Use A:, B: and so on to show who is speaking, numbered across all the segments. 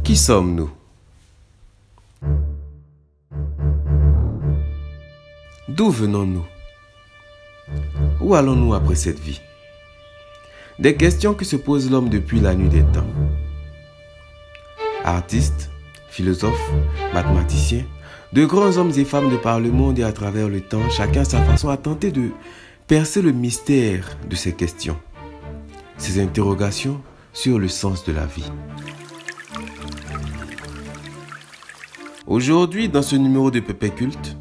A: Qui sommes-nous? D'où venons-nous? Où allons-nous après cette vie? Des questions que se pose l'homme depuis la nuit des temps. Artistes, philosophes, mathématiciens, de grands hommes et femmes de par le monde et à travers le temps, chacun à sa façon a tenté de percer le mystère de ces questions, ces interrogations sur le sens de la vie. Aujourd'hui, dans ce numéro de Pépé Culte,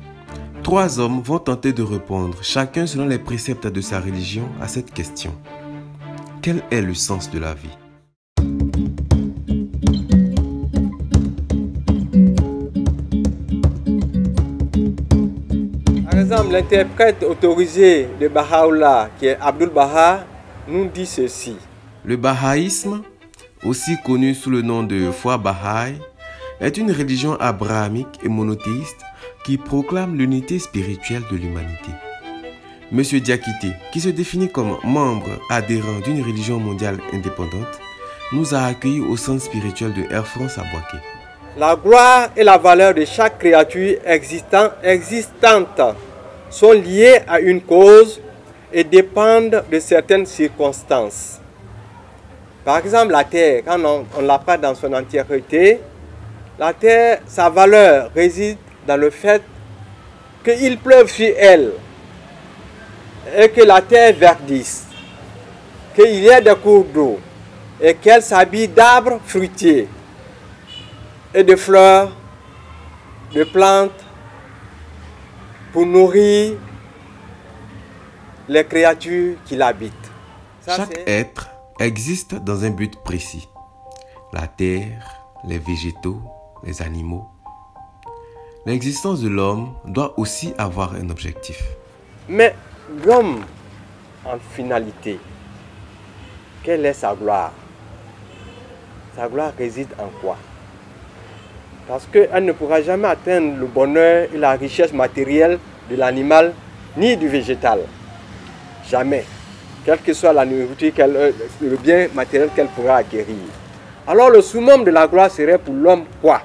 A: 3 hommes vont tenter de répondre, chacun selon les préceptes de sa religion, à cette question. Quel est le sens de la vie?
B: Par exemple, l'interprète autorisé de Baha'u'llah, qui est Abdul Baha, nous dit ceci.
A: Le bahaïsme, aussi connu sous le nom de foi Baha'i, est une religion abrahamique et monothéiste qui proclame l'unité spirituelle de l'humanité. Monsieur Diakité, qui se définit comme membre adhérent d'une religion mondiale indépendante, nous a accueillis au centre spirituel de Air France à Boaké.
B: La gloire et la valeur de chaque créature existante sont liées à une cause et dépendent de certaines circonstances. Par exemple, la terre, quand on la prend dans son entièreté, la terre, sa valeur réside dans le fait qu'il pleuve sur elle et que la terre verdisse, qu'il y ait des cours d'eau et qu'elle s'habille d'arbres fruitiers et de fleurs, de plantes pour nourrir les créatures qui l'habitent.
A: Chaque être existe dans un but précis. La terre, les végétaux, les animaux. L'existence de l'homme doit aussi avoir un objectif.
B: Mais l'homme, en finalité, quelle est sa gloire? Sa gloire réside en quoi? Parce qu'elle ne pourra jamais atteindre le bonheur et la richesse matérielle de l'animal ni du végétal. Jamais. Quelle que soit la nourriture, le bien matériel qu'elle pourra acquérir. Alors le summum de la gloire serait pour l'homme quoi?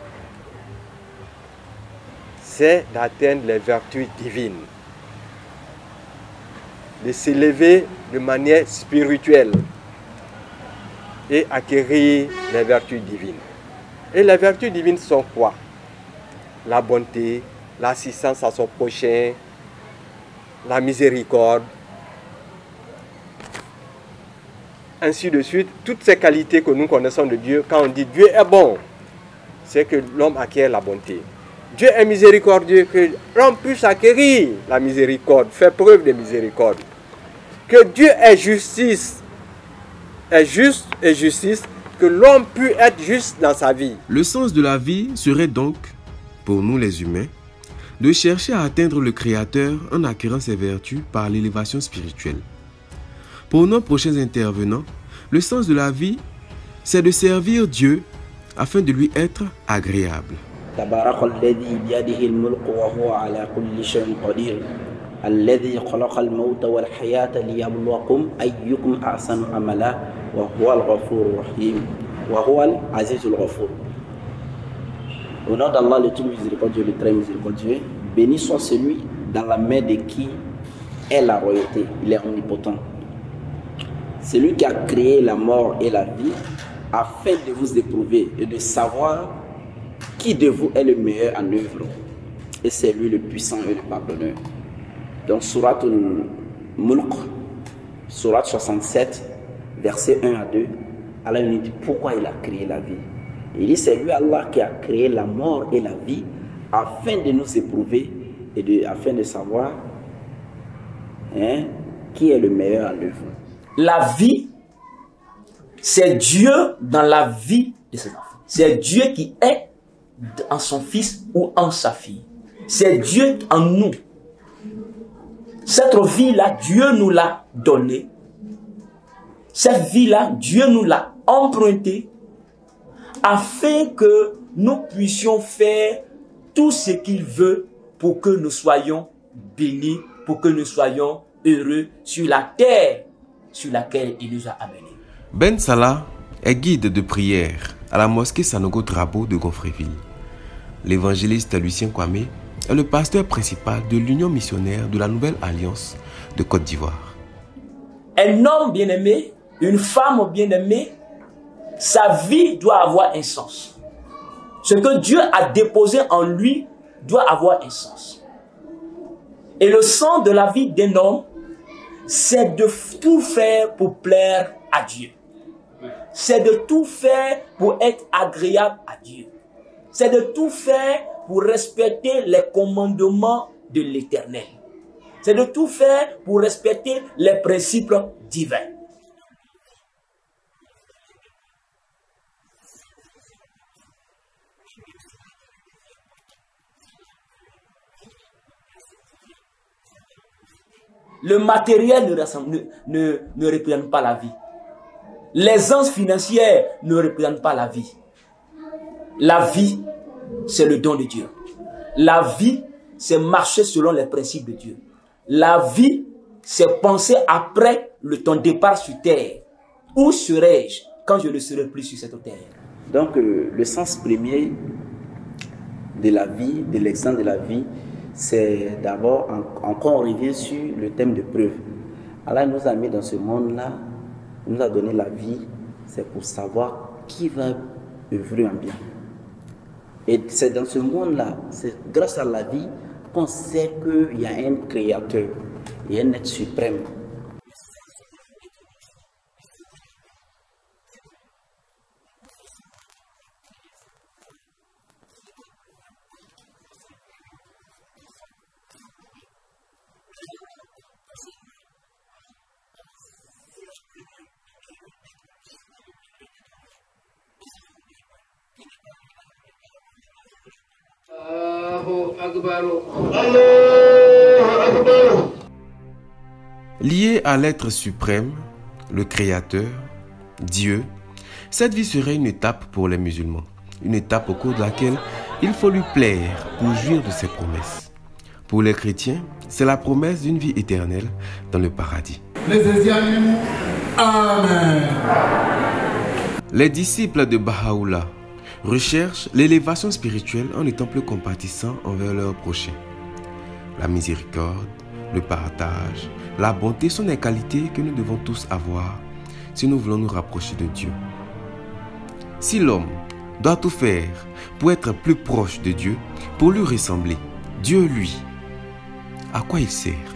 B: C'est d'atteindre les vertus divines. De s'élever de manière spirituelle et acquérir les vertus divines. Et les vertus divines sont quoi? La bonté, l'assistance à son prochain, la miséricorde, ainsi de suite. Toutes ces qualités que nous connaissons de Dieu, quand on dit Dieu est bon, c'est que l'homme acquiert la bonté. Dieu est miséricordieux, que l'homme puisse acquérir la miséricorde, faire preuve de miséricorde. Que Dieu est justice, est juste et justice, que l'homme puisse être juste dans sa vie.
A: Le sens de la vie serait donc, pour nous les humains, de chercher à atteindre le Créateur en acquérant ses vertus par l'élévation spirituelle. Pour nos prochains intervenants, le sens de la vie, c'est de servir Dieu afin de lui être agréable.
C: تبارك الذي بيده الملك وهو على كل شيء قدير الذي خلق الموت والحياة ليبلوكم أيكم أحسن عملا وهو الغفور الرحيم وهو العزيز الغفور. Au nom d'Allah, le tout miséricordieux, le très miséricordieux, béni soit celui dans la main de qui est la royauté, il est omnipotent. C'est lui qui a créé la mort et la vie afin de vous éprouver et de savoir qui de vous est le meilleur en œuvre. Et c'est lui le puissant et le pardonneur. Donc, Surat al-Mulk, Surat 67, versets 1 à 2, Allah nous dit pourquoi il a créé la vie. Il dit c'est lui Allah qui a créé la mort et la vie afin de nous éprouver et afin de savoir qui est le meilleur en œuvre. La vie, c'est Dieu dans la vie de ses enfants. C'est Dieu qui est en son fils ou en sa fille. C'est Dieu en nous. Cette vie-là, Dieu nous l'a donnée. Cette vie-là, Dieu nous l'a empruntée afin que nous puissions faire tout ce qu'il veut pour que nous soyons bénis, pour que nous soyons heureux sur la terre sur laquelle il nous a amenés.
A: Ben Salah est guide de prière à la mosquée Sanogo Drabo de Gonfreville. L'évangéliste Lucien Kwame est le pasteur principal de l'Union missionnaire de la Nouvelle Alliance de Côte d'Ivoire.
D: Un homme bien-aimé, une femme bien-aimée, sa vie doit avoir un sens. Ce que Dieu a déposé en lui doit avoir un sens. Et le sens de la vie d'un homme, c'est de tout faire pour plaire à Dieu. C'est de tout faire pour être agréable à Dieu. C'est de tout faire pour respecter les commandements de l'Éternel. C'est de tout faire pour respecter les principes divins. Le matériel ne représente pas la vie. L'aisance financière ne représente pas la vie. La vie, c'est le don de Dieu. La vie, c'est marcher selon les principes de Dieu. La vie, c'est penser après ton départ sur terre. Où serai-je quand je ne serai plus sur cette terre?
C: Donc, le sens premier de la vie, de l'exemple de la vie, c'est d'abord, encore on revient sur le thème de preuve. Allah nous a mis dans ce monde-là, il nous a donné la vie, c'est pour savoir qui va œuvrer en bien. Et c'est dans ce monde-là, c'est grâce à la vie qu'on sait qu'il y a un créateur, il y a un être suprême.
A: Liée à l'être suprême, le Créateur, Dieu, cette vie serait une étape pour les musulmans, une étape au cours de laquelle il faut lui plaire pour jouir de ses promesses. Pour les chrétiens, c'est la promesse d'une vie éternelle dans le paradis.
E: Amen.
A: Les disciples de Baha'u'llah recherchent l'élévation spirituelle en étant plus compatissants envers leurs prochains. La miséricorde, le partage, la bonté sont des qualités que nous devons tous avoir si nous voulons nous rapprocher de Dieu. Si l'homme doit tout faire pour être plus proche de Dieu, pour lui ressembler, Dieu lui, à quoi il sert?